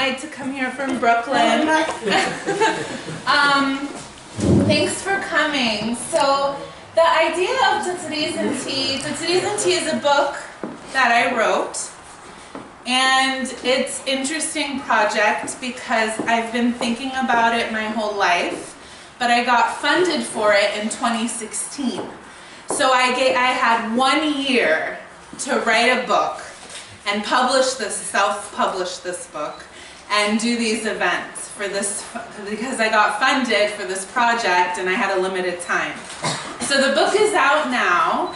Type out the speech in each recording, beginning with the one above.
denied to come here from Brooklyn. Thanks for coming. So the idea of Tatreez Tea is a book that I wrote. And it's an interesting project because I've been thinking about it my whole life, but I got funded for it in 2016. So I had 1 year to write a book and self-publish this book and do these events for this, because I got funded for this project and I had a limited time. So the book is out now,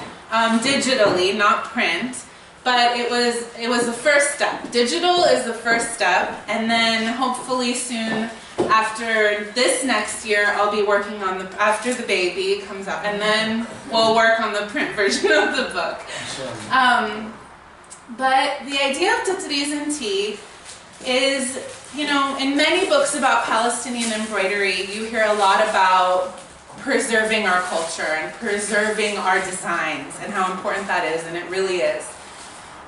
digitally, not print. But it was the first step. Digital is the first step, and then hopefully soon after this next year, I'll be working on after the baby comes out, and then we'll work on the print version of the book. But the idea of Tatreez Tea is, in many books about Palestinian embroidery, you hear a lot about preserving our culture and preserving our designs and how important that is, and it really is.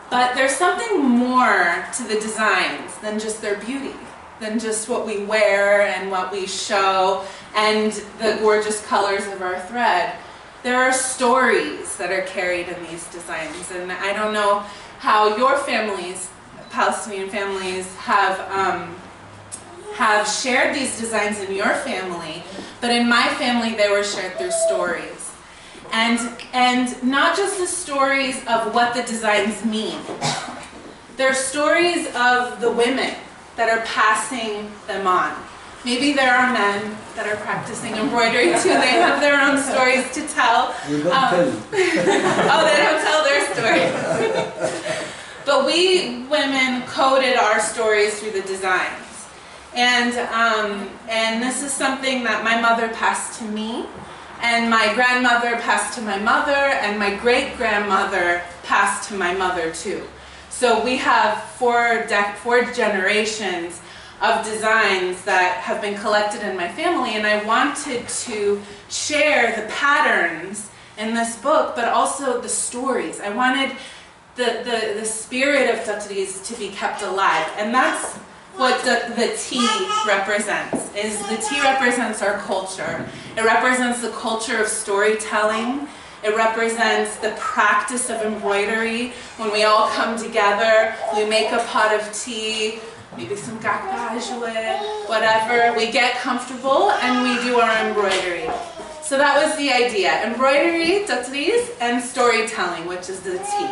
But there's something more to the designs than just their beauty, than just what we wear and what we show and the gorgeous colors of our thread. There are stories that are carried in these designs, and I don't know how your families, Palestinian families, have shared these designs in your family, but in my family they were shared through stories. And not just the stories of what the designs mean. They're stories of the women that are passing them on. Maybe there are men that are practicing embroidery too. They have their own stories to tell. We don't tell. Oh, they don't tell their stories. But we women coded our stories through the designs. And this is something that my mother passed to me. And my grandmother passed to my mother, and my great-grandmother passed to my mother too. So we have four generations of designs that have been collected in my family, and I wanted to share the patterns in this book, but also the stories. I wanted the spirit of Tatreez to be kept alive, and that's what the tea represents. The tea represents our culture. It represents the culture of storytelling. It represents the practice of embroidery. When we all come together, we make a pot of tea, maybe some kakajwe, whatever. We get comfortable and we do our embroidery. So that was the idea. Embroidery, Tatreez, and storytelling, which is the tea.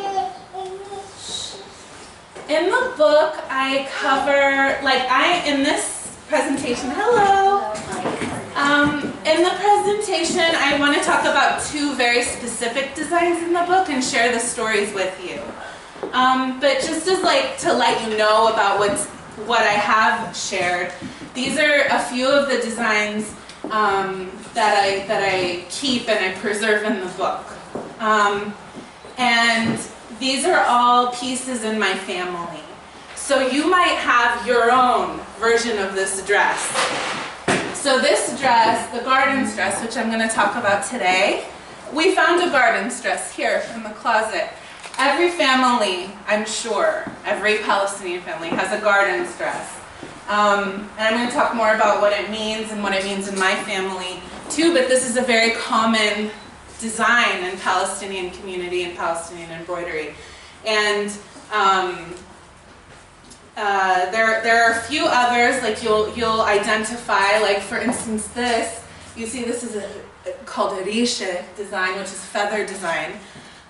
In the book, I cover, in this presentation, hello. In the presentation, I want to talk about two very specific designs in the book and share the stories with you. But just as to let you know about what I have shared, these are a few of the designs that I keep and I preserve in the book. And these are all pieces in my family. So you might have your own version of this dress. So this dress, the garden dress, which I'm going to talk about today, we found a garden dress here in the closet. Every family, I'm sure, every Palestinian family has a garden dress. And I'm going to talk more about what it means and what it means in my family too, but this is a very common design in Palestinian community and Palestinian embroidery. And there are a few others, you'll identify, for instance this, you see this is called a rishe design, which is feather design.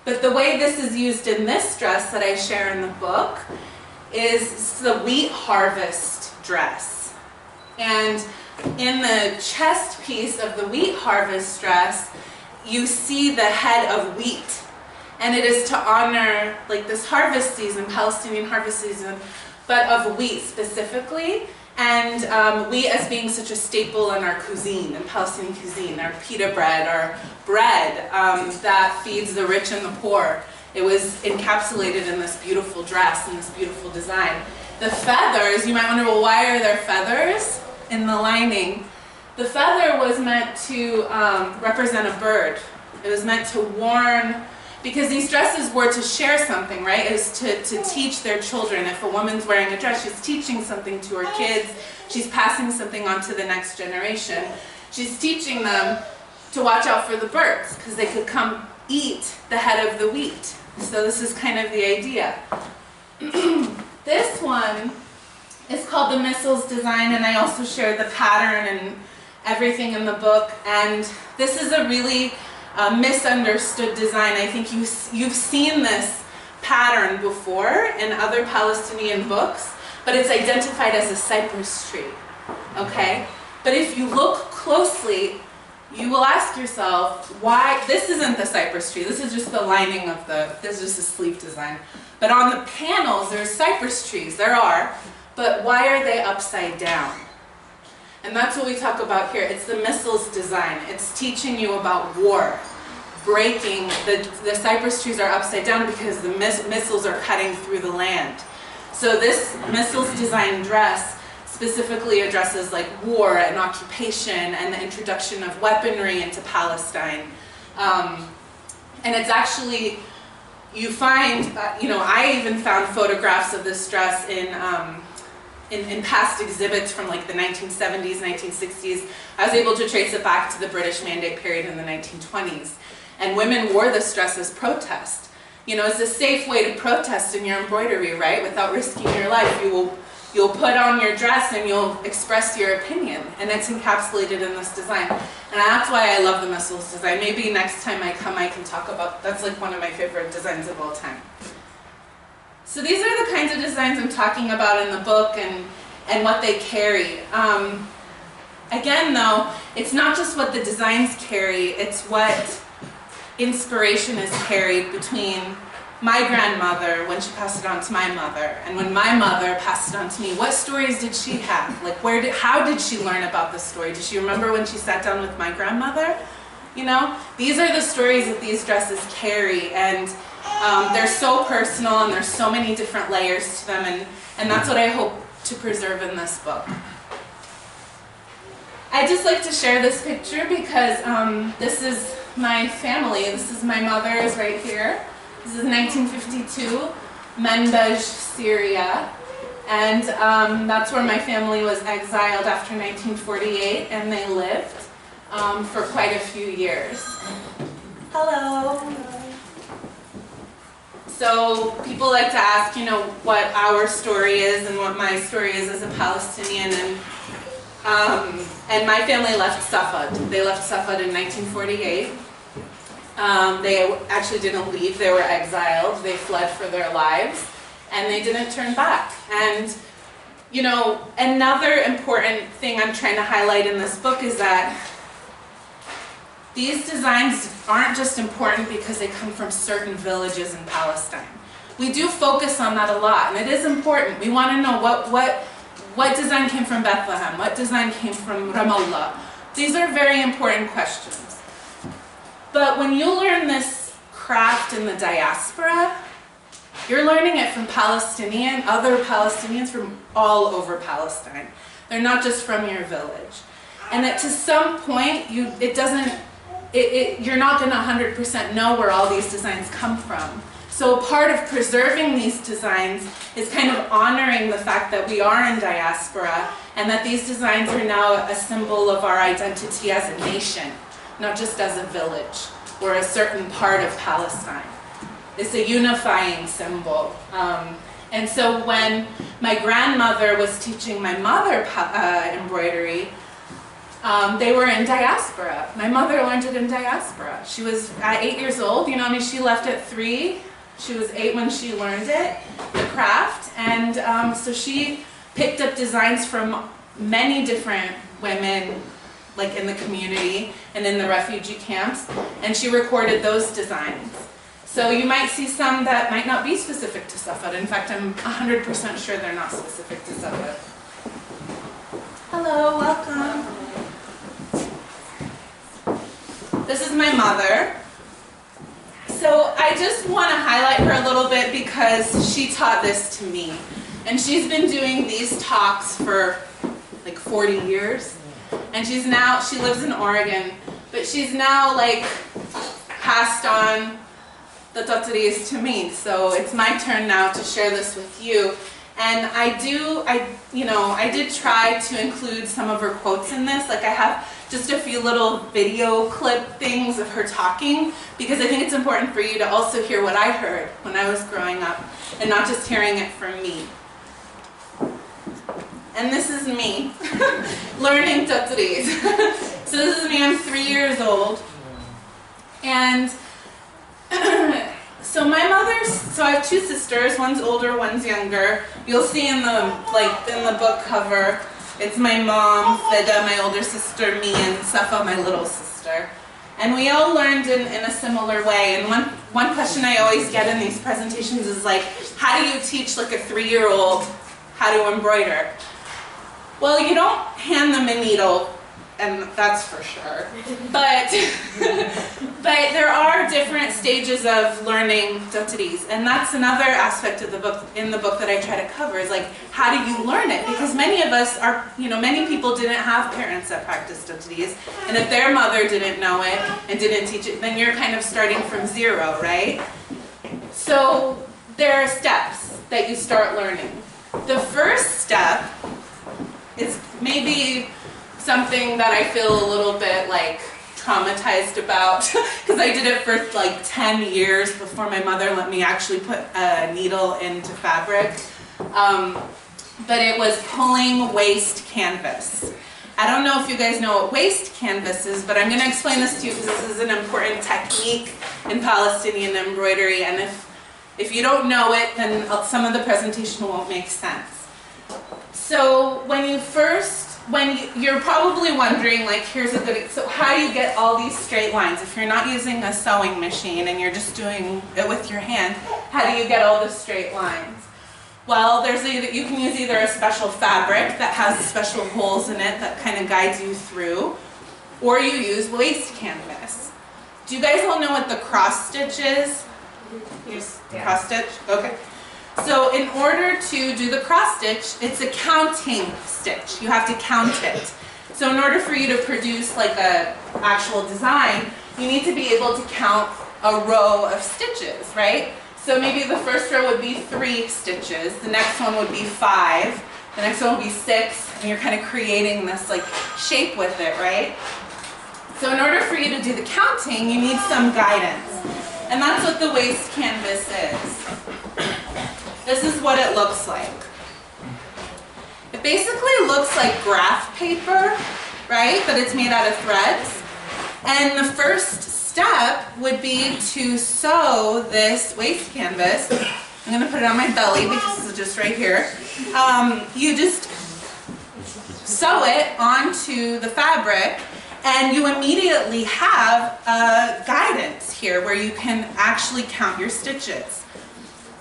But the way this is used in this dress that I share in the book is the wheat harvest dress. And in the chest piece of the wheat harvest dress, you see the head of wheat. And it is to honor this harvest season, Palestinian harvest season, but of wheat specifically. And wheat as being such a staple in our cuisine, in Palestinian cuisine, our pita bread, our bread that feeds the rich and the poor. It was encapsulated in this beautiful dress and this beautiful design. The feathers, you might wonder, well, why are there feathers in the lining? The feather was meant to represent a bird. It was meant to warn Because these dresses were to share something, right? Is to teach their children. If a woman's wearing a dress, she's teaching something to her kids. She's passing something on to the next generation. She's teaching them to watch out for the birds, because they could come eat the head of the wheat. So this is kind of the idea. This one is called the Missals design, and I also share the pattern and everything in the book. And this is a really misunderstood design. I think you've seen this pattern before in other Palestinian books, but it's identified as a cypress tree, okay? But if you look closely, you will ask yourself, why, this isn't the cypress tree, this is just the lining of this is just a sleeve design. But on the panels, there's cypress trees, there are, but why are they upside down? And that's what we talk about here. It's the Missals design. It's teaching you about war, breaking, the cypress trees are upside down because the missiles are cutting through the land. So this Missals design dress specifically addresses like war and occupation and the introduction of weaponry into Palestine. And it's actually, you find, I even found photographs of this dress in past exhibits from like the 1970s, 1960s. I was able to trace it back to the British Mandate period in the 1920s. And women wore this dress as protest. It's a safe way to protest in your embroidery, right? Without risking your life, you'll put on your dress and you'll express your opinion. And it's encapsulated in this design. And that's why I love the Missals design. Maybe next time I come, I can talk about, that's like one of my favorite designs of all time. So these are the kinds of designs I'm talking about in the book and what they carry. Again though, it's not just what the designs carry, it's what inspiration is carried between my grandmother when she passed it on to my mother, and when my mother passed it on to me. What stories did she have? Like how did she learn about the story? Does she remember when she sat down with my grandmother? These are the stories that these dresses carry, and they're so personal and there's so many different layers to them, and that's what I hope to preserve in this book. I just like to share this picture because this is my family. This is my mother's right here. This is 1952, Menbej, Syria. And that's where my family was exiled after 1948, and they lived for quite a few years. Hello. So people like to ask, what our story is and what my story is as a Palestinian. And my family left Safed. They left Safed in 1948. They actually didn't leave. They were exiled. They fled for their lives, and they didn't turn back. And, another important thing I'm trying to highlight in this book is that these designs aren't just important because they come from certain villages in Palestine. We do focus on that a lot, and it is important. We want to know what design came from Bethlehem, what design came from Ramallah. These are very important questions. But when you learn this craft in the diaspora, you're learning it from other Palestinians from all over Palestine. They're not just from your village. And that to some point, you're not going to 100% know where all these designs come from. So part of preserving these designs is kind of honoring the fact that we are in diaspora, and that these designs are now a symbol of our identity as a nation, not just as a village or a certain part of Palestine. It's a unifying symbol. And so when my grandmother was teaching my mother embroidery, they were in diaspora. My mother learned it in diaspora. She was at 8 years old, she left at 3. She was 8 when she learned it, the craft. And so she picked up designs from many different women, like in the community and in the refugee camps, and she recorded those designs. So you might see some that might not be specific to Safed. In fact, I'm 100% sure they're not specific to Safed. Hello, welcome. This is my mother. So I just want to highlight her a little bit because she taught this to me. And she's been doing these talks for like 40 years. And she lives in Oregon, but she's now like passed on the Tatreez to me. So it's my turn now to share this with you. And I did try to include some of her quotes in this. Like I have just a few little video clip things of her talking, because I think it's important for you to also hear what I heard when I was growing up and not just hearing it from me. And this is me learning Tatreez. So this is me, I'm 3 years old. And so my mother's, so I have two sisters, one's older, one's younger. You'll see in the book cover, it's my mom, Feda, my older sister, me, and Safa, my little sister. And we all learned in a similar way. And one question I always get in these presentations is like, how do you teach like a 3-year-old how to embroider? Well, you don't hand them a needle, and that's for sure. But there are different stages of learning Tatreez, and that's another aspect of the book, in the book, that I try to cover, is like, how do you learn it? Because many of us are, many people didn't have parents that practiced Tatreez, and if their mother didn't know it and didn't teach it, then you're kind of starting from zero, right? So there are steps that you start learning. The first step is maybe something that I feel a little bit like traumatized about, because I did it for like 10 years before my mother let me actually put a needle into fabric. But it was pulling waste canvas. I don't know if you guys know what waste canvas is, but I'm going to explain this to you because this is an important technique in Palestinian embroidery, and if you don't know it, then some of the presentation won't make sense. So you're probably wondering, like, so how do you get all these straight lines? If you're not using a sewing machine and you're just doing it with your hand, how do you get all the straight lines? Well, you can use either a special fabric that has special holes in it that kind of guides you through, or you use waste canvas. Do you guys all know what the cross stitch is? Cross stitch? Okay. So in order to do the cross stitch, it's a counting stitch. You have to count it. So in order for you to produce like a actual design, you need to be able to count a row of stitches, right? So maybe the first row would be 3 stitches, the next one would be 5, the next one would be 6, and you're kind of creating this like shape with it, right? So in order for you to do the counting, you need some guidance. And that's what the waste canvas is. This is what it looks like. It basically looks like graph paper, right? But it's made out of threads. And the first step would be to sew this waste canvas. I'm going to put it on my belly because it's just right here. You just sew it onto the fabric, and you immediately have guidance here where you can actually count your stitches.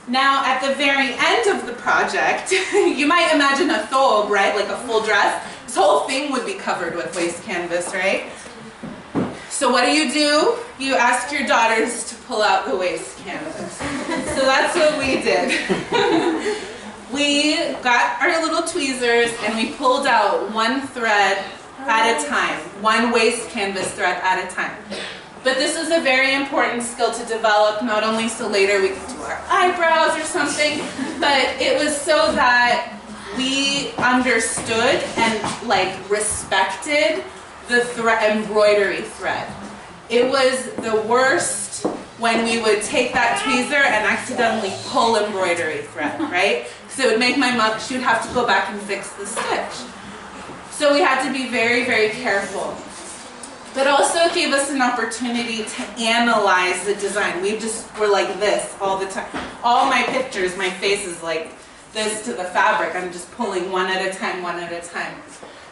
Now, at the very end of the project, you might imagine a thobe, right? Like a full dress. This whole thing would be covered with waste canvas, right? So what do? You ask your daughters to pull out the waste canvas. So that's what we did. We got our little tweezers and we pulled out one thread at a time, one waste canvas thread at a time. But this is a very important skill to develop, not only so later we could do our eyebrows or something, but it was so that we understood and like respected the embroidery thread. It was the worst when we would take that tweezer and accidentally pull embroidery thread, right? Because it would make my mom, she would have to go back and fix the stitch. So we had to be very, very careful. But also it gave us an opportunity to analyze the design. We just were like this all the time. All my pictures, my face is like this to the fabric. I'm just pulling one at a time, one at a time.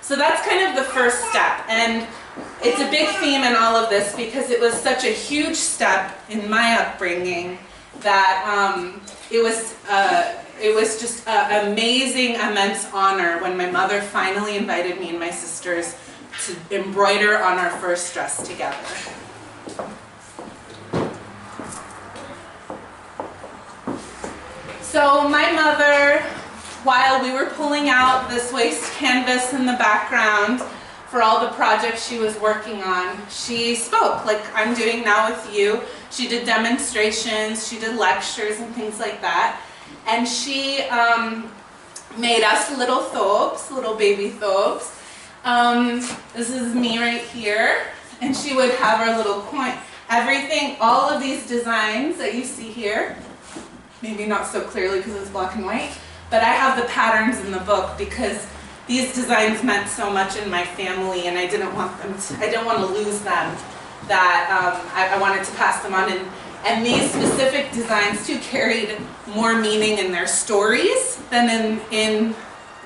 So that's kind of the first step. And it's a big theme in all of this because it was such a huge step in my upbringing that it was just an amazing, immense honor when my mother finally invited me and my sisters to embroider on our first dress together. So my mother, while we were pulling out this waste canvas in the background for all the projects she was working on, she spoke like I'm doing now with you. She did demonstrations, she did lectures and things like that. And she made us little thobes, little baby thobes. This is me right here. And she would have our little coin. Everything, all of these designs that you see here, maybe not so clearly because it's black and white, but I have the patterns in the book because these designs meant so much in my family, and I didn't want to lose them. That I wanted to pass them on, and these specific designs too carried more meaning in their stories than in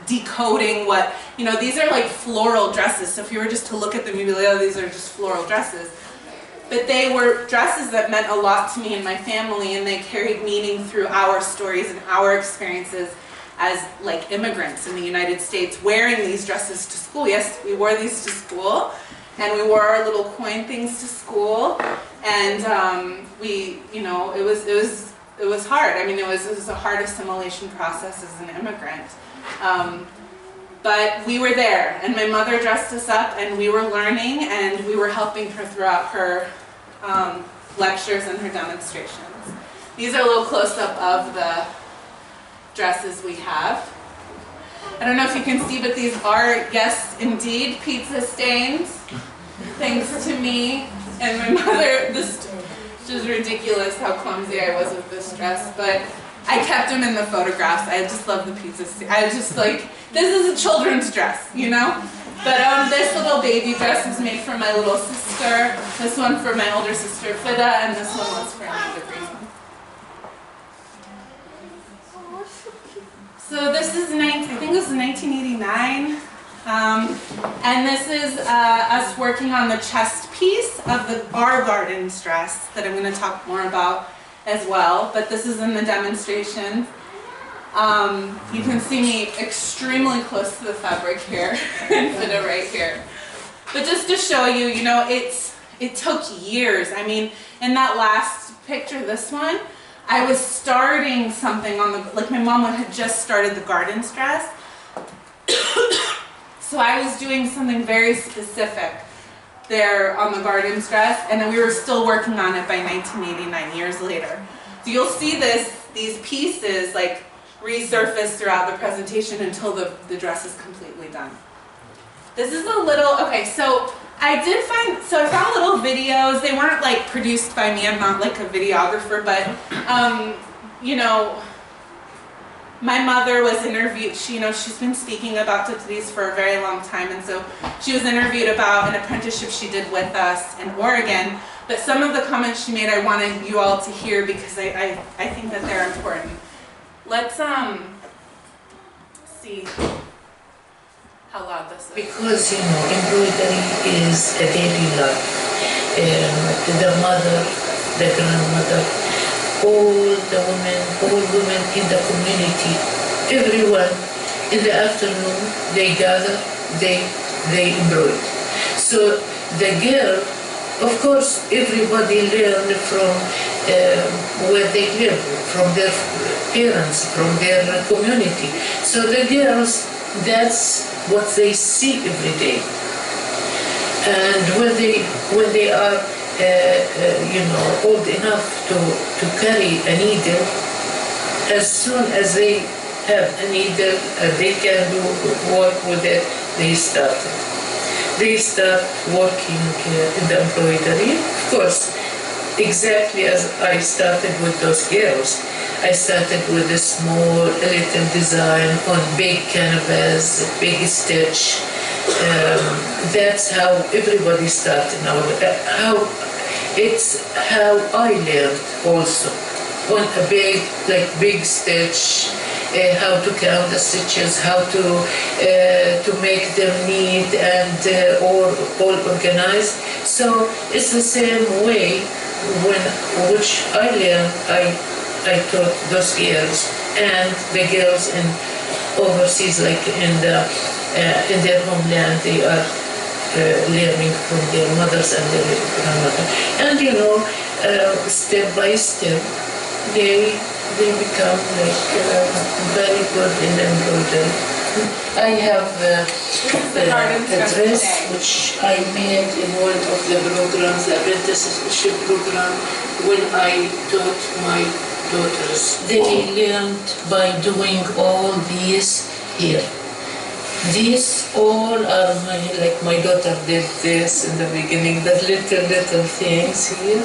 decoding what, you know, these are like floral dresses. So if you were just to look at them, you'd be like, oh, these are just floral dresses. But they were dresses that meant a lot to me and my family, and they carried meaning through our stories and our experiences as like immigrants in the United States, wearing these dresses to school. Yes, we wore these to school, and we wore our little coin things to school, and we, you know, it was hard. I mean, it was a hard assimilation process as an immigrant. But we were there, and my mother dressed us up, and we were learning, and we were helping her throughout her lectures and her demonstrations. These are a little close-up of the dresses we have. I don't know if you can see, but these are, yes, indeed, pizza stains, thanks to me and my mother. This is ridiculous how clumsy I was with this dress, but I kept them in the photographs. I just love the pizza stains. I was just like, this is a children's dress, you know? But this little baby dress was made for my little sister, this one for my older sister Fida, and this one was for me, the green one. So this is, I think this is 1989, and this is us working on the chest piece of our garden's dress that I'm going to talk more about as well, but this is in the demonstration. You can see me extremely close to the fabric here and Fida right here. But just to show you, you know, it took years. I mean, in that last picture, this one, I was starting something on the, like my mom had just started the garden's dress. So I was doing something very specific there on the garden's dress, and then we were still working on it by 1989, years later. So you'll see these pieces like resurface throughout the presentation until the dress is completely done. This is a little, okay, so I found little videos. They weren't like produced by me. I'm not like a videographer, but you know, my mother was interviewed. She's been speaking about Tatreez for a very long time, and so she was interviewed about an apprenticeship she did with us in Oregon. But some of the comments she made, I wanted you all to hear because I think that they're important. Let's see how loud this is. Because, you know, embroidery is a daily life. The mother, the grandmother, all women in the community, everyone, in the afternoon, they gather, they embroider. So the girl, of course, everybody learn from where they live, from their parents, from their community. So the girls, that's what they see every day. And when they are, you know, old enough to carry a needle, as soon as they have a needle and they can work with it, they start working in the embroidery. Of course, exactly as I started with those girls. I started with a small little design on big canvas, big stitch. That's how everybody started now. It's how I learned also. On a big stitch, how to count the stitches, how to make them neat and all organized. So it's the same way which I learned. I taught those girls and the girls in overseas, like in their homeland, they are learning from their mothers and their grandmother. And you know, step by step, they become like very good in embroidery. I have garden a stuff dress today. which I made in one of the programs, the apprenticeship program, when I taught my daughters. They learned by doing all these here. These all are like my daughter did this in the beginning, the little things here.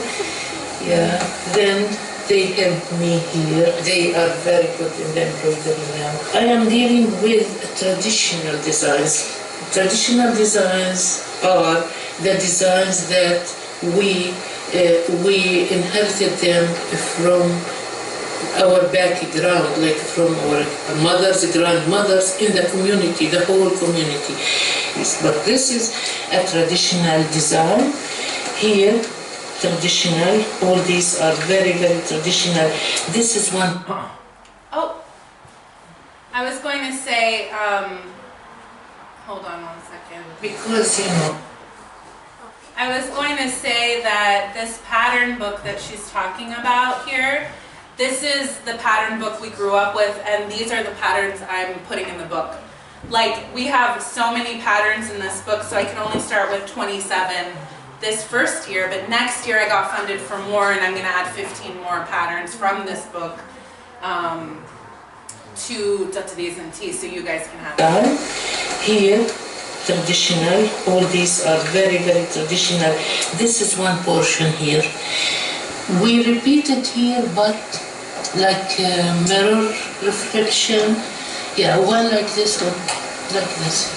Yeah, then they help me here. They are very good in the embroidery now. I am dealing with traditional designs. Traditional designs are the designs that we inherited them from our background, like from our mothers, grandmothers in the community, the whole community. Yes, but this is a traditional design. Here, traditional, all these are very traditional. This is one. Oh, I was going to say, hold on 1 second. Because, you know, I was going to say that this pattern book that she's talking about here, this is the pattern book we grew up with, and these are the patterns I'm putting in the book. Like, we have so many patterns in this book, so I can only start with 27 this first year, but next year I got funded for more, and I'm going to add 15 more patterns from this book to Tatreez Tea, so you guys can have it. Here, traditional, all these are very traditional. This is one portion here. We repeat it here, but like mirror reflection. Yeah, one like this, one like this.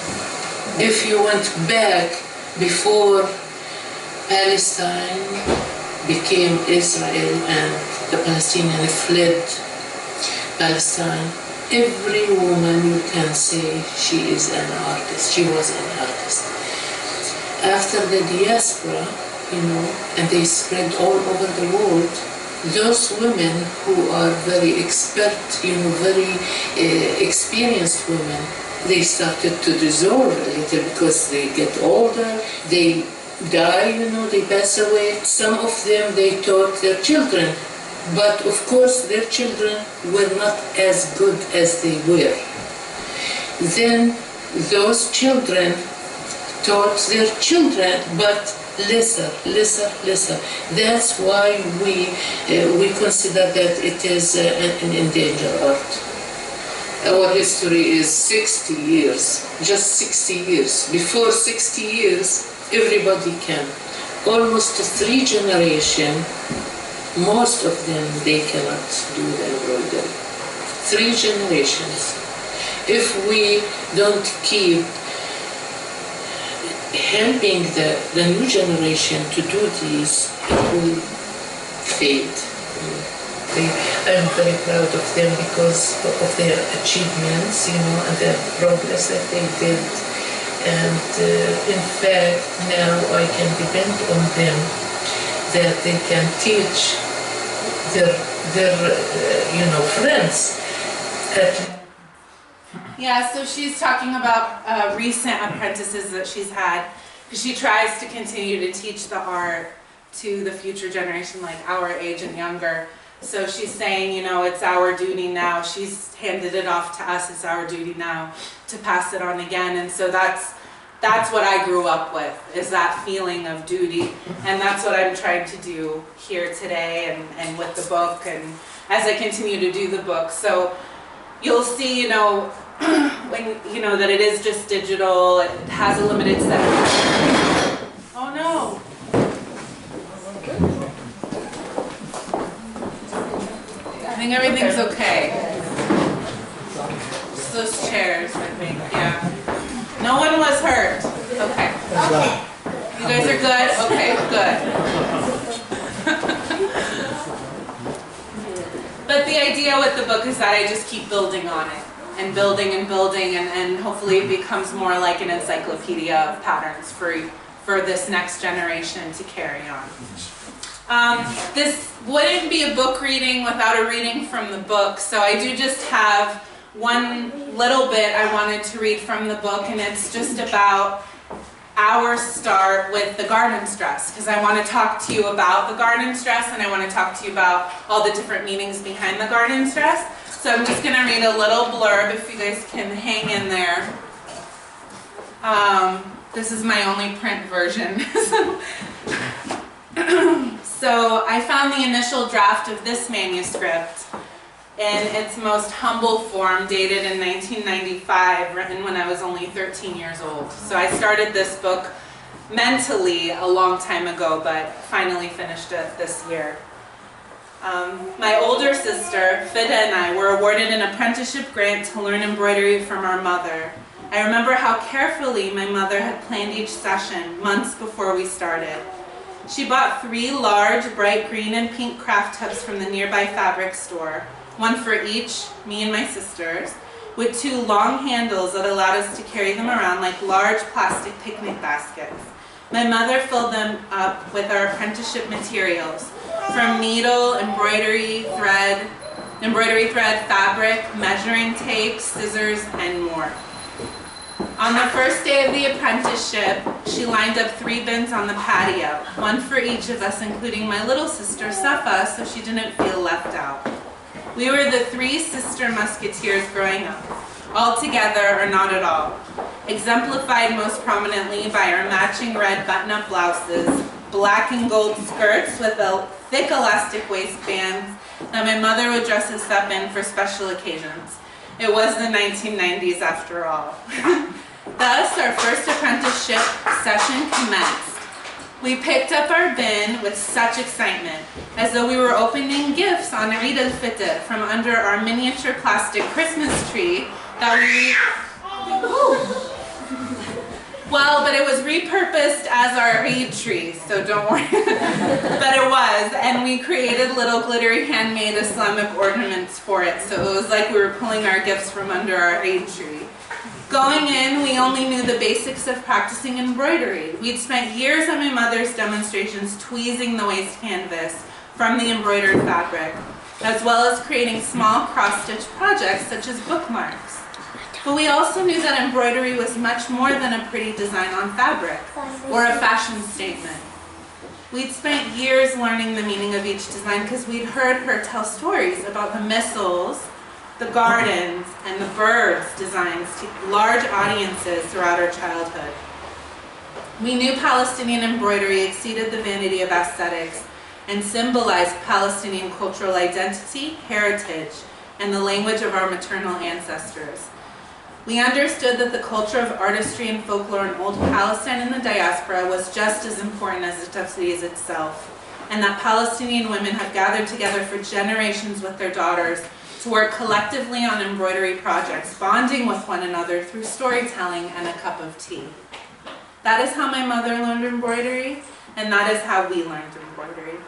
If you went back before Palestine became Israel and the Palestinians fled Palestine, every woman you can say she is an artist. She was an artist. After the diaspora, you know, and they spread all over the world, those women who are very expert, you know, very experienced women, they started to dissolve a little because they get older, they die, you know, they pass away. Some of them, they taught their children, but of course their children were not as good as they were. Then those children taught their children, but lesser. That's why we consider that it is an endangered art. Our history is 60 years, just 60 years. Before 60 years, everybody can. Almost 3 generations, most of them, they cannot do the embroidery. 3 generations. If we don't keep helping the new generation to do this, it will fade. I'm very proud of them because of their achievements, you know, and the progress that they did. And in fact, now I can depend on them that they can teach their you know, friends. Yeah, so she's talking about recent apprentices that she's had, because she tries to continue to teach the art to the future generation, like our age and younger. So she's saying, you know, it's our duty now. She's handed it off to us. It's our duty now to pass it on again. And so that's what I grew up with, is that feeling of duty. And that's what I'm trying to do here today and with the book, and as I continue to do the book. So you'll see, you know, when, you know, that it is just digital, it has a limited set of... Oh no! I think everything's okay. Just those chairs, I think, yeah. No one was hurt. Okay. You guys are good? Okay, good. But the idea with the book is that I just keep building on it, and building and hopefully it becomes more like an encyclopedia of patterns for this next generation to carry on. This wouldn't be a book reading without a reading from the book, so I do just have one little bit I wanted to read from the book, and it's just about our start with the garden stress, because I want to talk to you about the garden stress, and I want to talk to you about all the different meanings behind the garden stress. So I'm just going to read a little blurb if you guys can hang in there. This is my only print version. So I found the initial draft of this manuscript in its most humble form, dated in 1995, written when I was only 13 years old. So I started this book mentally a long time ago, but finally finished it this year. My older sister, Fida, and I were awarded an apprenticeship grant to learn embroidery from our mother. I remember how carefully my mother had planned each session months before we started. She bought 3 large, bright green and pink craft tubs from the nearby fabric store, one for each, me and my sisters, with 2 long handles that allowed us to carry them around like large plastic picnic baskets. My mother filled them up with our apprenticeship materials, from needle, embroidery thread, fabric, measuring tape, scissors, and more. On the first day of the apprenticeship, she lined up 3 bins on the patio, one for each of us, including my little sister, Safa, so she didn't feel left out. We were the 3 sister musketeers growing up, all together or not at all, exemplified most prominently by our matching red button-up blouses, black and gold skirts with a thick elastic waistbands that my mother would dress us up in for special occasions. It was the 1990s after all. Thus, our first apprenticeship session commenced. We picked up our bin with such excitement, as though we were opening gifts on Eid al-Fitr from under our miniature plastic Christmas tree that well, but it was repurposed as our Eid tree, so don't worry. But it was, and we created little glittery handmade Islamic ornaments for it, so it was like we were pulling our gifts from under our Eid tree. Going in, we only knew the basics of practicing embroidery. We'd spent years at my mother's demonstrations tweezing the waist canvas from the embroidered fabric, as well as creating small cross-stitch projects such as bookmarks. But we also knew that embroidery was much more than a pretty design on fabric or a fashion statement. We'd spent years learning the meaning of each design because we'd heard her tell stories about the missiles, the gardens, and the birds designs to large audiences throughout our childhood. We knew Palestinian embroidery exceeded the vanity of aesthetics and symbolized Palestinian cultural identity, heritage, and the language of our maternal ancestors. We understood that the culture of artistry and folklore in old Palestine and the diaspora was just as important as the Tatreez itself, and that Palestinian women have gathered together for generations with their daughters to work collectively on embroidery projects, bonding with one another through storytelling and a cup of tea. That is how my mother learned embroidery, and that is how we learned embroidery.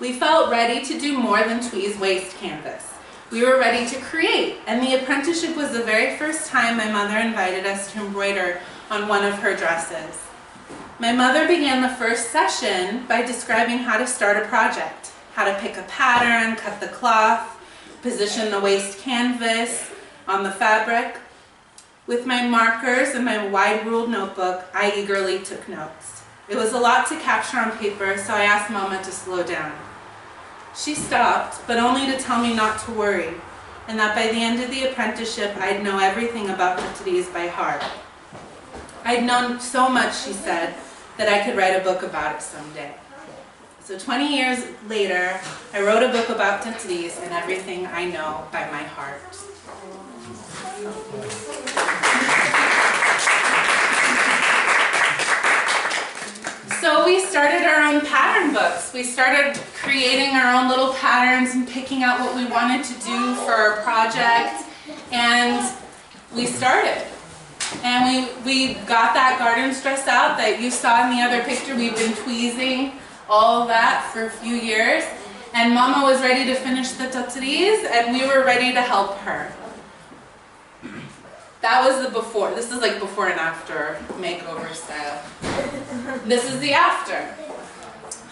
We felt ready to do more than tweeze waist canvas. We were ready to create, and the apprenticeship was the very first time my mother invited us to embroider on one of her dresses. My mother began the first session by describing how to start a project, how to pick a pattern, cut the cloth, position the waist canvas on the fabric. With my markers and my wide-ruled notebook, I eagerly took notes. It was a lot to capture on paper, so I asked Mama to slow down. She stopped, but only to tell me not to worry, and that by the end of the apprenticeship, I'd know everything about Tatreez by heart. I'd known so much, she said, that I could write a book about it someday. So 20 years later, I wrote a book about Tatreez and everything I know by my heart. So we started our own pattern books. We started creating our own little patterns and picking out what we wanted to do for our project, and we started. And we got that garden dress out that you saw in the other picture. We've been tweezing all of that for a few years, and Mama was ready to finish the Tatreez, and we were ready to help her. That was the before. This is like before and after makeover style. This is the after.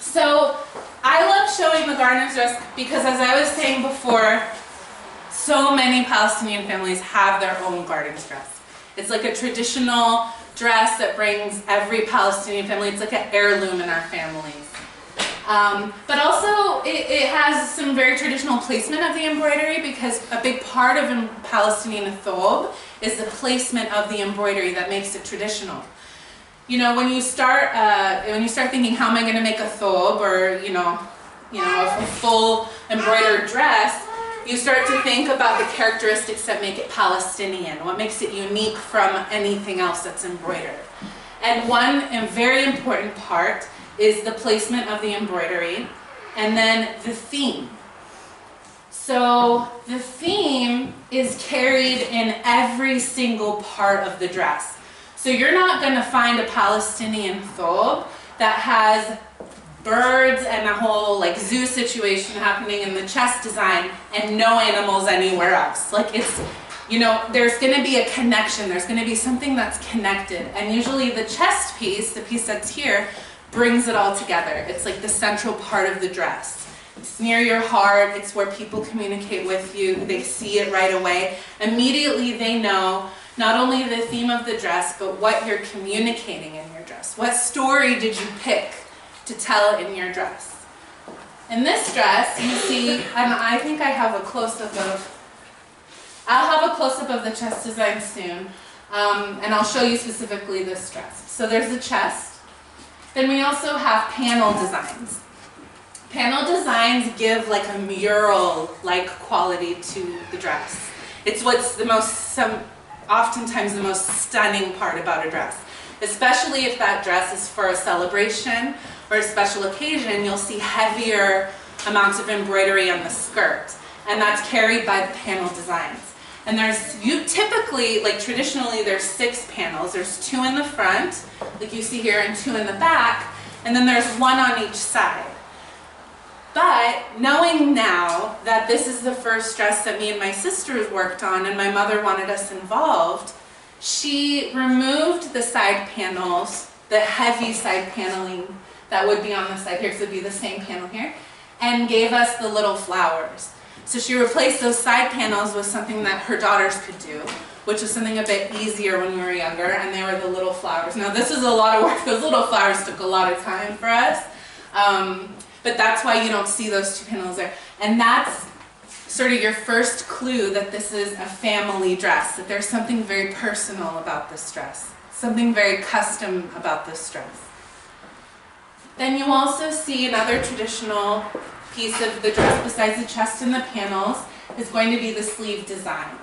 So I love showing the gardener's dress because, as I was saying before, so many Palestinian families have their own gardener's dress. It's like a traditional dress that brings every Palestinian family. It's like an heirloom in our families. But also it has some very traditional placement of the embroidery, because a big part of Palestinian thobe is the placement of the embroidery that makes it traditional. You know, when you start thinking, how am I going to make a thobe, or a full embroidered dress, you start to think about the characteristics that make it Palestinian, what makes it unique from anything else that's embroidered. And one very important part is the placement of the embroidery, and then the theme. So the theme is carried in every single part of the dress. So you're not going to find a Palestinian thobe that has birds and a whole like zoo situation happening in the chest design and no animals anywhere else. Like it's, there's going to be a connection, there's going to be something that's connected. And usually the chest piece, the piece that's here, brings it all together. It's like the central part of the dress. It's near your heart, it's where people communicate with you, they see it right away. Immediately they know not only the theme of the dress, but what you're communicating in your dress. What story did you pick to tell in your dress? In this dress, you see, and I think I have a close-up I'll have a close-up of the chest design soon, and I'll show you specifically this dress. So there's the chest. Then we also have panel designs. Panel designs give like a mural-like quality to the dress. It's what's oftentimes the most stunning part about a dress. Especially if that dress is for a celebration or a special occasion, you'll see heavier amounts of embroidery on the skirt. And that's carried by the panel designs. And typically, like traditionally, there's 6 panels. There's 2 in the front, like you see here, and 2 in the back. And then there's 1 on each side. But knowing now that this is the first dress that me and my sisters worked on and my mother wanted us involved, she removed the side panels, the heavy side paneling that would be on the side here, so it would be the same panel here, and gave us the little flowers. So she replaced those side panels with something that her daughters could do, which was something a bit easier when we were younger, and they were the little flowers. Now this is a lot of work. Those little flowers took a lot of time for us. But that's why you don't see those 2 panels there. And that's sort of your first clue that this is a family dress, that there's something very personal about this dress, something very custom about this dress. Then you also see another traditional piece of the dress besides the chest and the panels is going to be the sleeve design.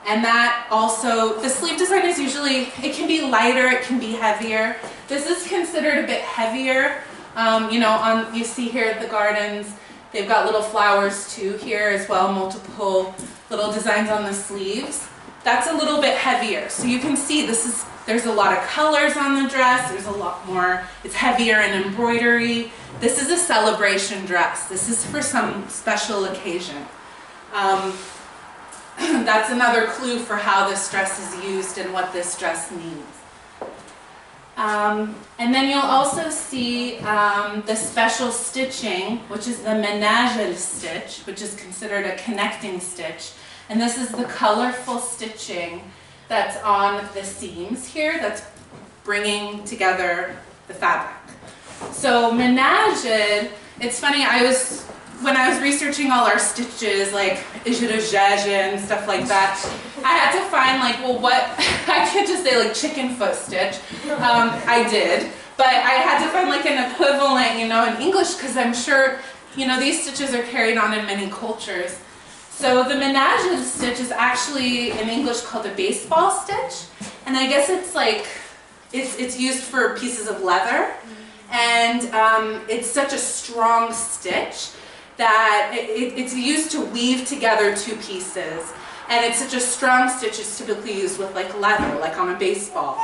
And that also, the sleeve design is usually, it can be lighter, it can be heavier. This is considered a bit heavier. You see here at the gardens, they've got little flowers too here as well, multiple little designs on the sleeves. That's a little bit heavier. So you can see there's a lot of colors on the dress, there's a lot more, it's heavier in embroidery. This is a celebration dress. This is for some special occasion. That's another clue for how this dress is used and what this dress means. And then you'll also see the special stitching, which is the menagel stitch, which is considered a connecting stitch. And this is the colorful stitching that's on the seams here that's bringing together the fabric. So menagel, it's funny, when I was researching all our stitches, like ijirajaj and stuff like that, I had to find like, well, what, I can't just say like chicken foot stitch. I did, but I had to find like an equivalent, in English, because I'm sure, these stitches are carried on in many cultures. So the menagel stitch is actually in English called a baseball stitch, and I guess it's like, it's used for pieces of leather, and it's such a strong stitch that it's used to weave together 2 pieces. And it's such a strong stitch, it's typically used with like leather, like on a baseball.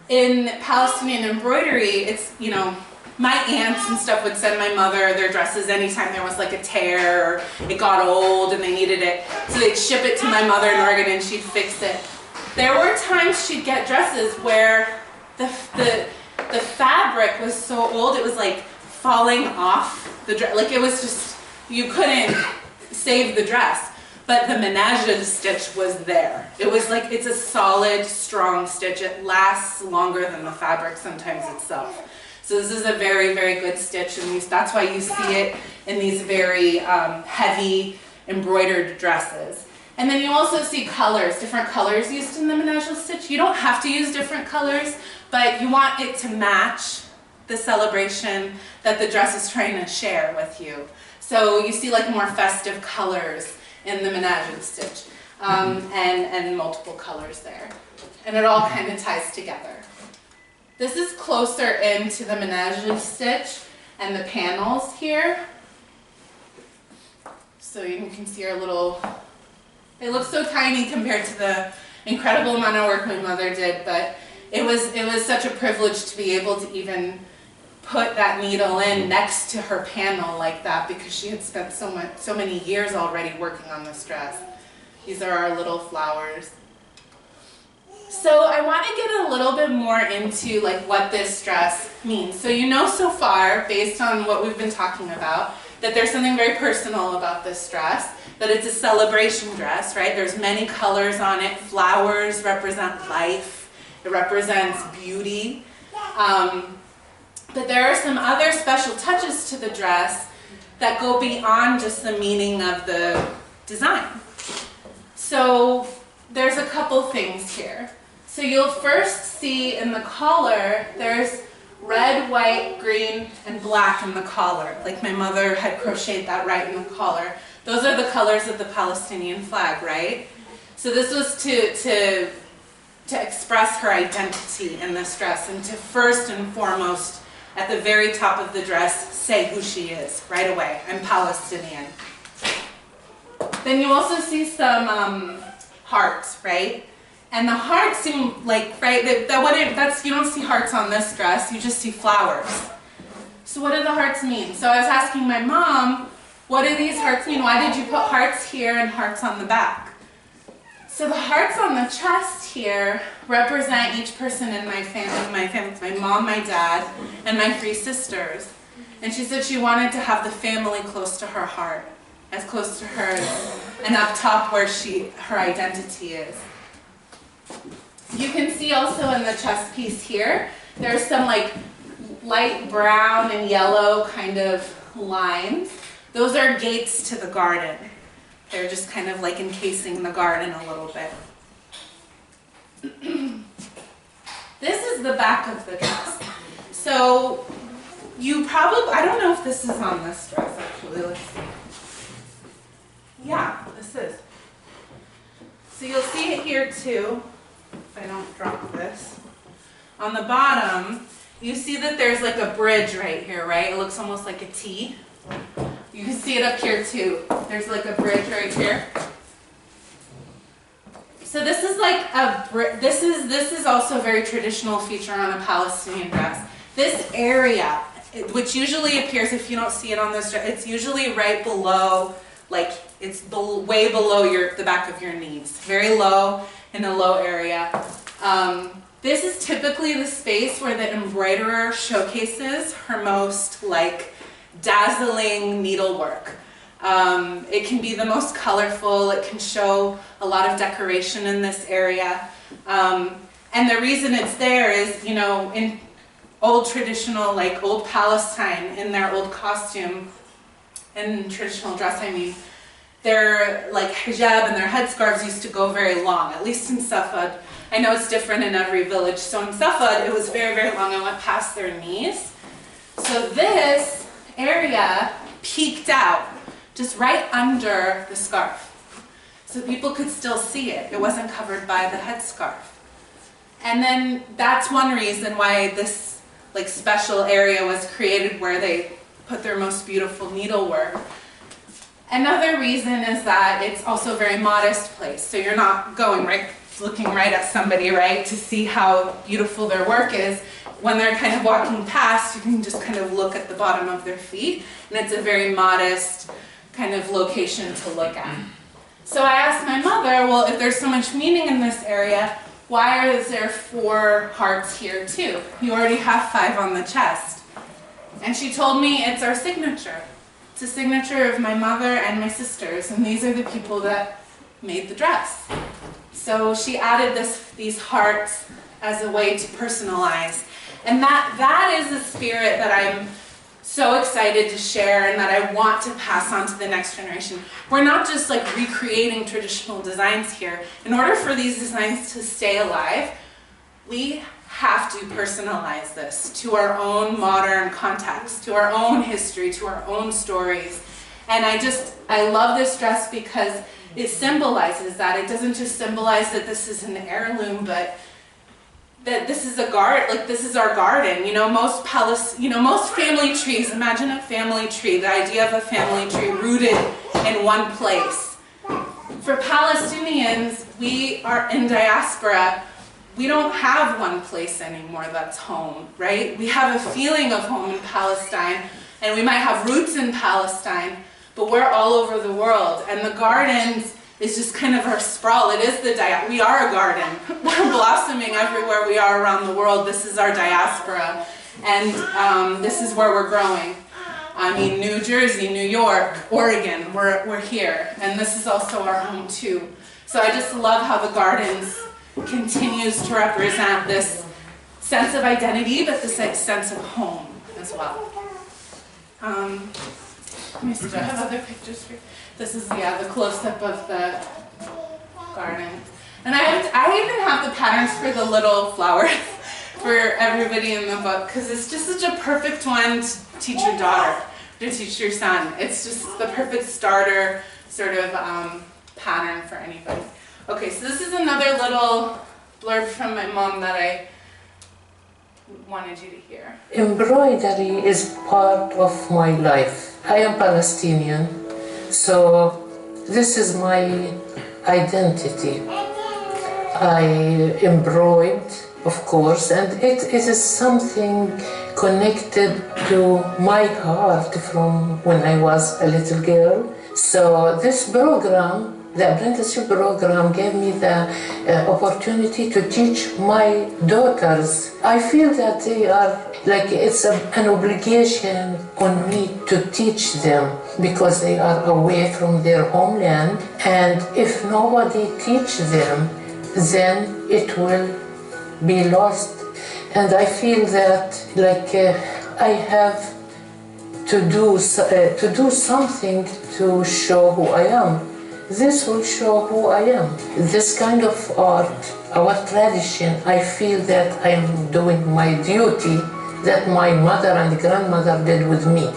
In Palestinian embroidery, it's, my aunts and stuff would send my mother their dresses anytime there was like a tear or it got old and they needed it. So they'd ship it to my mother in Oregon and she'd fix it. There were times she'd get dresses where the fabric was so old it was like falling off the dress. Like it was just, you couldn't save the dress. But the menagel stitch was there. It was like, it's a solid, strong stitch. It lasts longer than the fabric sometimes itself. So this is a very, very good stitch, and that's why you see it in these very heavy embroidered dresses. And then you also see colors, different colors used in the menage stitch. You don't have to use different colors, but you want it to match the celebration that the dress is trying to share with you. So you see like more festive colors in the menage stitch, and multiple colors there. And it all kind of ties together. This is closer into the menage stitch and the panels here. So you can see our little, they look so tiny compared to the incredible amount of work my mother did, but it was such a privilege to be able to even put that needle in next to her panel like that, because she had spent so many years already working on this dress. These are our little flowers. So I want to get a little bit more into like what this dress means. So you know so far, based on what we've been talking about, that there's something very personal about this dress, that it's a celebration dress, right? There's many colors on it. Flowers represent life. It represents beauty. But there are some other special touches to the dress that go beyond just the meaning of the design. So there's a couple things here. So you'll first see in the collar, there's red, white, green, and black in the collar. Like my mother had crocheted that right in the collar. Those are the colors of the Palestinian flag, right? So this was to express her identity in this dress, and to first and foremost, at the very top of the dress, say who she is right away. I'm Palestinian. Then you also see some hearts, right? And the hearts seem like, right, you don't see hearts on this dress, you just see flowers. So what do the hearts mean? So I was asking my mom, what do these hearts mean? Why did you put hearts here and hearts on the back? So the hearts on the chest here represent each person in my family, my mom, my dad, and my 3 sisters. And she said she wanted to have the family close to her heart, as close to hers, and up top where her identity is. You can see also in the chest piece here, there's some like light brown and yellow kind of lines. Those are gates to the garden. They're just kind of like encasing the garden a little bit. This is the back of the dress. So you probably, I don't know if this is on this dress actually, let's see. Yeah, this is. So you'll see it here too, if I don't drop this. On the bottom, you see that there's like a bridge right here, right? It looks almost like a T. You can see it up here too. There's like a bridge right here. So this is like this is also a very traditional feature on a Palestinian dress. This area, which usually appears, if you don't see it on this dress, it's usually right below, like it's way below the back of your knees, very low in a low area. This is typically the space where the embroiderer showcases her most like dazzling needlework. It can be the most colorful, it can show a lot of decoration in this area. And the reason it's there is, you know, in old traditional, like old Palestine, in their old costume, and traditional dress I mean, their like hijab and their headscarves used to go very long, at least in Safad. I know it's different in every village. So in Safad, it was very, very long. It went past their knees. So this area peeked out just right under the scarf. So people could still see it. It wasn't covered by the headscarf. And then that's one reason why this like special area was created, where they put their most beautiful needlework. Another reason is that it's also a very modest place. So you're not going looking right at somebody, right, to see how beautiful their work is. When they're kind of walking past, you can just kind of look at the bottom of their feet, and it's a very modest kind of location to look at. So I asked my mother, well, if there's so much meaning in this area, why is there 4 hearts here too? You already have 5 on the chest. And she told me it's our signature. It's a signature of my mother and my sisters, and these are the people that made the dress. So she added these hearts as a way to personalize And that is the spirit that I'm so excited to share and that I want to pass on to the next generation. We're not just like recreating traditional designs here. In order for these designs to stay alive, we have to personalize this to our own modern context, to our own history, to our own stories. And I love this dress because it symbolizes that. It doesn't just symbolize that this is an heirloom, but that this is a garden, like this is our garden. You know, most family trees, imagine a family tree, the idea of a family tree rooted in one place. For Palestinians, we are in diaspora. We don't have one place anymore that's home, right? We have a feeling of home in Palestine, and we might have roots in Palestine, but we're all over the world. And the gardens is just kind of our sprawl. It is we are a garden. We're blossoming everywhere we are around the world. This is our diaspora, and this is where we're growing. I mean, New Jersey, New York, Oregon, we're here, and this is also our home too. So I just love how the gardens continues to represent this sense of identity, but this sense of home as well. Let me see, do I have other pictures for you? This is, yeah, the close-up of the garden. And I even have the patterns for the little flowers for everybody in the book, because it's just such a perfect one to teach your daughter, to teach your son. It's just the perfect starter sort of pattern for anybody. Okay, so this is another little blurb from my mom that I wanted you to hear. Embroidery is part of my life. I am Palestinian, so this is my identity. I embroidered, of course, and it is something connected to my heart from when I was a little girl. So this program, the apprenticeship program, gave me the opportunity to teach my daughters. I feel that they are, like, it's an obligation on me to teach them because they are away from their homeland, and if nobody teaches them, then it will be lost. And I feel that, like, I have to do something to show who I am. This will show who I am. This kind of art, our tradition, I feel that I am doing my duty that my mother and grandmother did with me.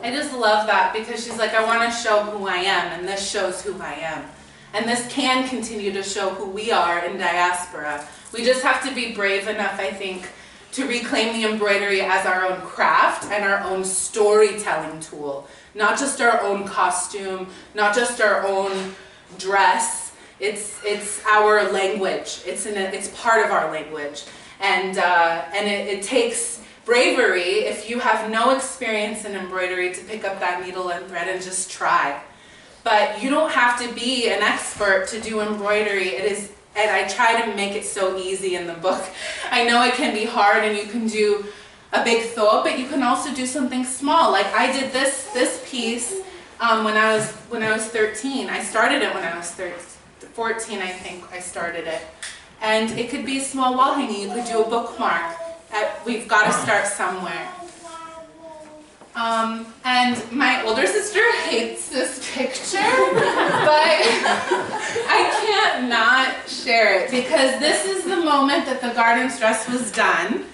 I just love that because she's like, I want to show who I am, and this shows who I am. And this can continue to show who we are in diaspora. We just have to be brave enough, I think, to reclaim the embroidery as our own craft and our own storytelling tool. Not just our own costume, not just our own dress. It's our language. It's part of our language, and it takes bravery if you have no experience in embroidery to pick up that needle and thread and just try. But you don't have to be an expert to do embroidery. It is, and I try to make it so easy in the book. I know it can be hard, and you can do a big thought, but you can also do something small. Like I did this piece when I was 13. I started it when I was 14, I think I started it. And it could be a small wall hanging. You could do a bookmark. We've got to start somewhere. And my older sister hates this picture, but I can't not share it because this is the moment that the garden's dress was done.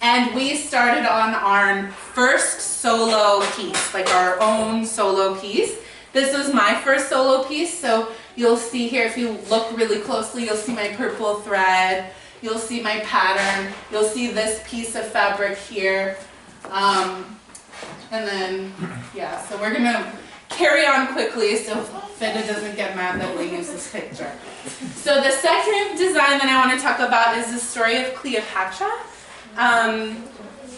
And we started on our first solo piece, like our own solo piece. This was my first solo piece, so you'll see here, if you look really closely, you'll see my purple thread, you'll see my pattern, you'll see this piece of fabric here. And then, yeah, so we're gonna carry on quickly so Fida doesn't get mad that we use this picture. So the second design that I want to talk about is the story of Cleopatra.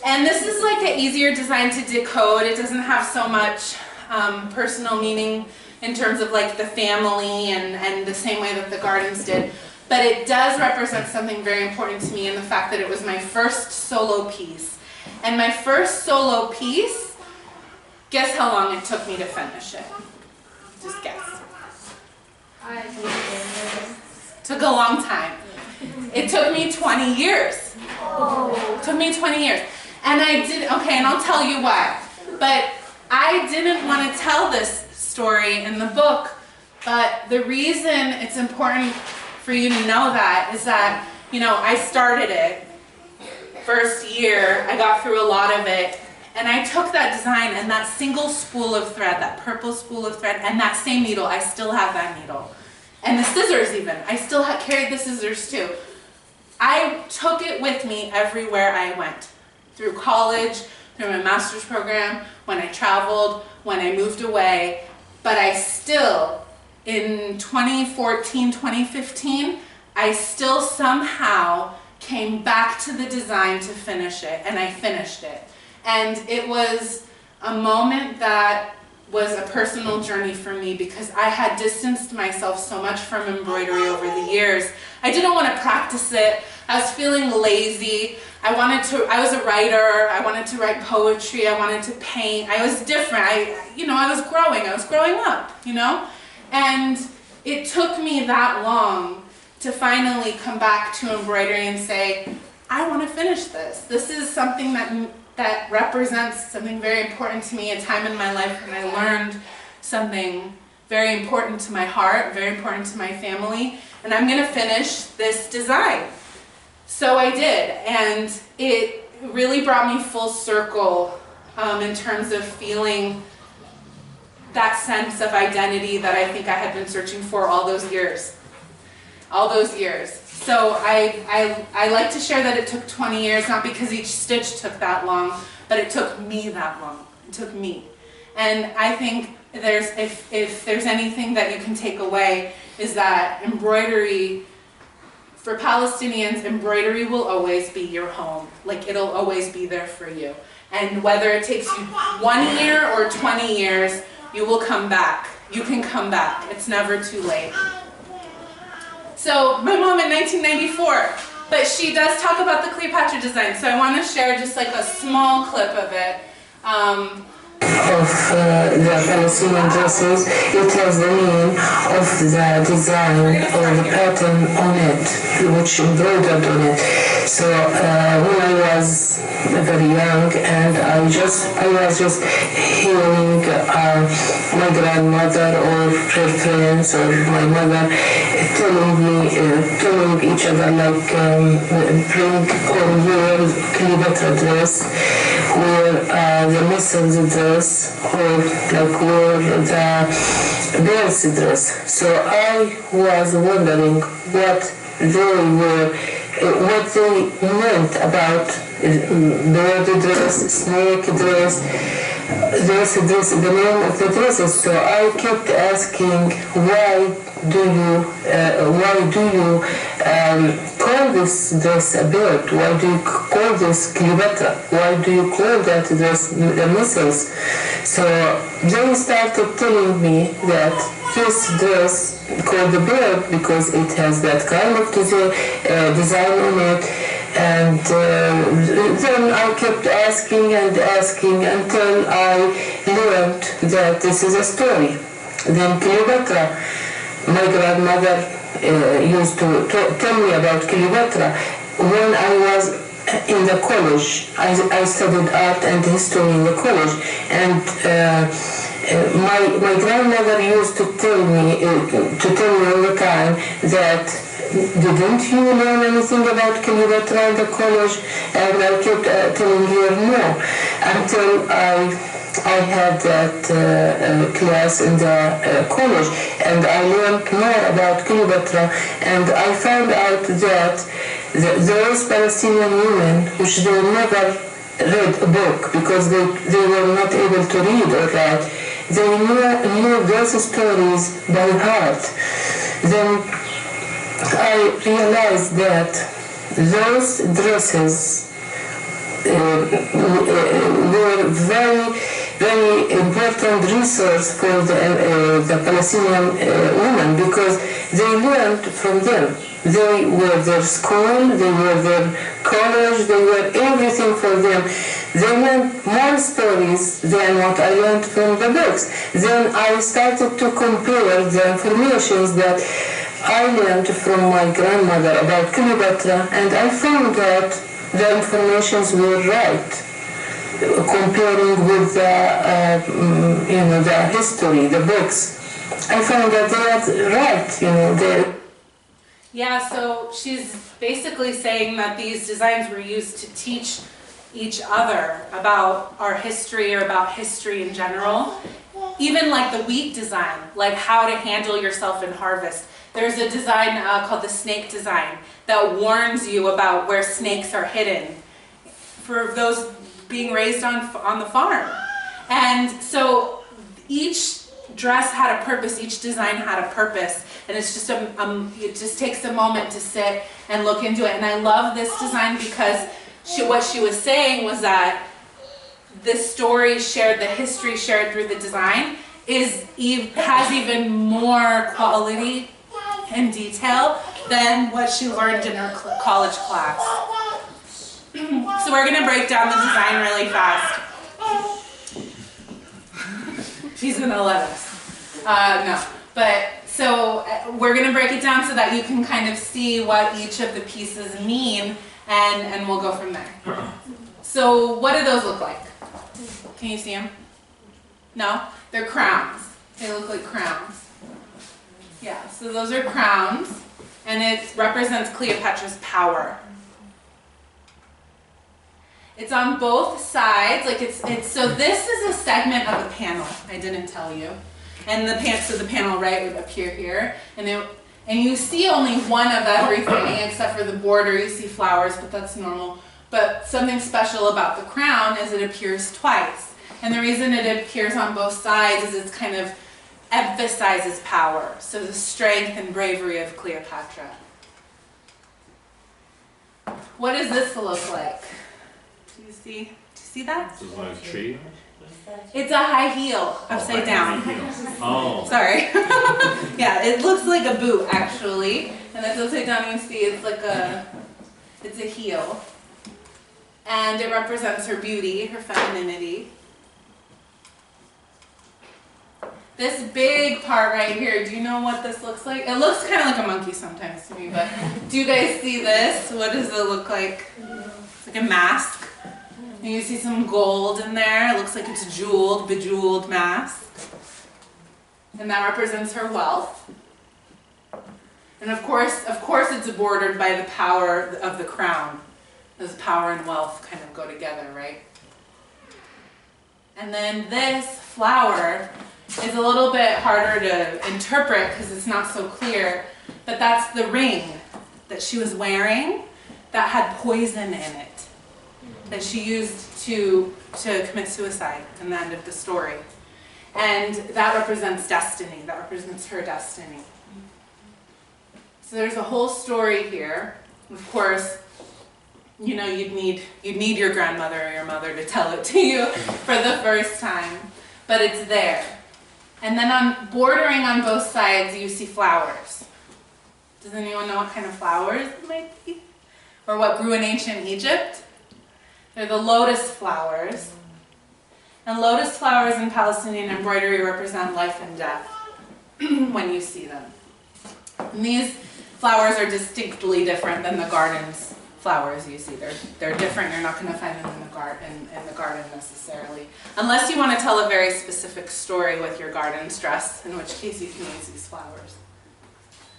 And this is like an easier design to decode. It doesn't have so much personal meaning in terms of like the family and the same way that the gardens did. But it does represent something very important to me in the fact that it was my first solo piece. And my first solo piece, guess how long it took me to finish it? Just guess. Took a long time. It took me 20 years. It took me 20 years. And I did, okay, and I'll tell you why. But I didn't want to tell this story in the book, but the reason it's important for you to know that is that, you know, I started it. First year, I got through a lot of it, and I took that design and that single spool of thread, that purple spool of thread, and that same needle, I still have that needle. And the scissors even, I still carried the scissors too. I took it with me everywhere I went. Through college, through my master's program, when I traveled, when I moved away, but I still, in 2014, 2015, I still somehow came back to the design to finish it, and I finished it. And it was a moment that was a personal journey for me because I had distanced myself so much from embroidery over the years. I didn't want to practice it. I was feeling lazy. I was a writer. I wanted to write poetry. I wanted to paint. I was different. I was growing up, you know? And it took me that long to finally come back to embroidery and say, I want to finish this. This is something that represents something very important to me, a time in my life when I learned something very important to my heart, very important to my family, and I'm going to finish this design. So I did, and it really brought me full circle in terms of feeling that sense of identity that I think I had been searching for all those years. So I like to share that it took 20 years, not because each stitch took that long, but it took me that long. It took me. And I think if there's anything that you can take away is that embroidery, for Palestinians, embroidery will always be your home. Like, it'll always be there for you. And whether it takes you 1 year or 20 years, you will come back. You can come back. It's never too late. So my mom in 1994, but she does talk about the Cleopatra design, so I want to share just like a small clip of it. Of the Palestinian dresses, it has the name of the design or the pattern on it, which embroidered on it. So when I was very young, and I was just hearing my grandmother or her friends or my mother telling each other like bring or wear Cleopatra dress, wear the Muslims dress, or like wear the girls dress. So I was wondering what they meant about bird dress, snake dress, the name of the dresses. So I kept asking, why do you call this dress a bird? Why do you call this Cleopatra? Why do you call that dress the missiles? So they started telling me that this dress called the bird because it has that kind of design on it. And then I kept asking and asking until I learned that this is a story. Then Cleopatra, my grandmother used to tell me about Cleopatra. When I was in the college, I studied art and history in the college, and my grandmother used to tell me all the time that, didn't you learn anything about Cleopatra in the college? And I kept telling her no, until I had that class in the college, and I learned more about Cleopatra, and I found out that those Palestinian women, which they never read a book because they were not able to read or write, they knew those stories by heart. Then I realized that those dresses were very, very important resource for the Palestinian women because they learned from them. They were their school, they were their college, they were everything for them. They learned more stories than what I learned from the books. Then I started to compare the information that I learned from my grandmother about Cleopatra, and I found that the informations were right, comparing with the history, the books. I found that they are right, Yeah, so she's basically saying that these designs were used to teach each other about our history or about history in general. Even like the wheat design, like how to handle yourself in harvest. There's a design called the snake design that warns you about where snakes are hidden for those being raised on the farm. And so each dress had a purpose, each design had a purpose, and it's just it just takes a moment to sit and look into it. And I love this design because what she was saying was that the story shared, the history shared through the design has even more quality and detail than what she learned in her college class. So we're going to break down the design really fast. She's going to let us. No. But so we're going to break it down so that you can kind of see what each of the pieces mean, and we'll go from there. So what do those look like? Can you see them? No? They're crowns. They look like crowns. Yeah, so those are crowns, and it represents Cleopatra's power. It's on both sides, like so this is a segment of the panel, I didn't tell you. And so the panel right would appear here, and you see only one of everything except for the border. You see flowers, but that's normal. But something special about the crown is it appears twice. And the reason it appears on both sides is it's kind of emphasizes power. So the strength and bravery of Cleopatra. What does this look like? Do you see that? This is like a tree? It's a high heel, upside down. Oh. Sorry. Yeah, it looks like a boot actually. And it's upside down, you see it's a heel. And it represents her beauty, her femininity. This big part right here, do you know what this looks like? It looks kind of like a monkey sometimes to me, but do you guys see this? What does it look like? It's like a mask. And you see some gold in there. It looks like it's a bejeweled mask. And that represents her wealth. And of course it's bordered by the power of the crown. As power and wealth kind of go together, right? And then this flower is a little bit harder to interpret because it's not so clear, but that's the ring that she was wearing that had poison in it that she used to commit suicide in the end of the story. And that represents destiny, that represents her destiny. So there's a whole story here. Of course, you'd need your grandmother or your mother to tell it to you for the first time, but it's there. And then bordering on both sides, you see flowers. Does anyone know what kind of flowers it might be? Or what grew in ancient Egypt? They're the lotus flowers. And lotus flowers in Palestinian embroidery represent life and death when you see them. And these flowers are distinctly different than the garden's flowers you see. They're different. You're not going to find them in the garden necessarily. Unless you want to tell a very specific story with your garden's dress, in which case you can use these flowers.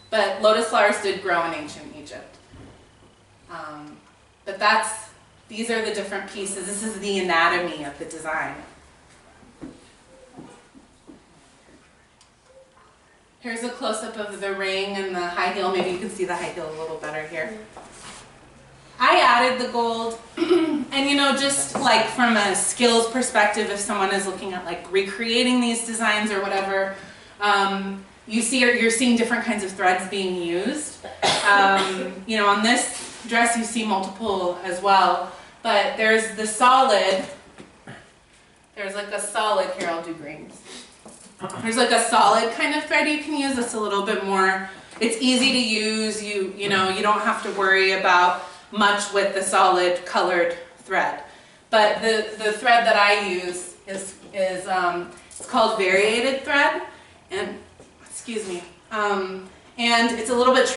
But lotus flowers did grow in ancient Egypt. But these are the different pieces. This is the anatomy of the design. Here's a close-up of the ring and the high heel. Maybe you can see the high heel a little better here. I added the gold, and just like from a skills perspective, if someone is looking at like recreating these designs or whatever, you're seeing different kinds of threads being used. On this dress you see multiple as well, but there's the solid. There's like a solid here. I'll do greens. There's like a solid kind of thread you can use. It's a little bit more. It's easy to use. You don't have to worry about much with the solid colored thread. But the thread that I use is it's called variated thread, and excuse me, and it's a little bit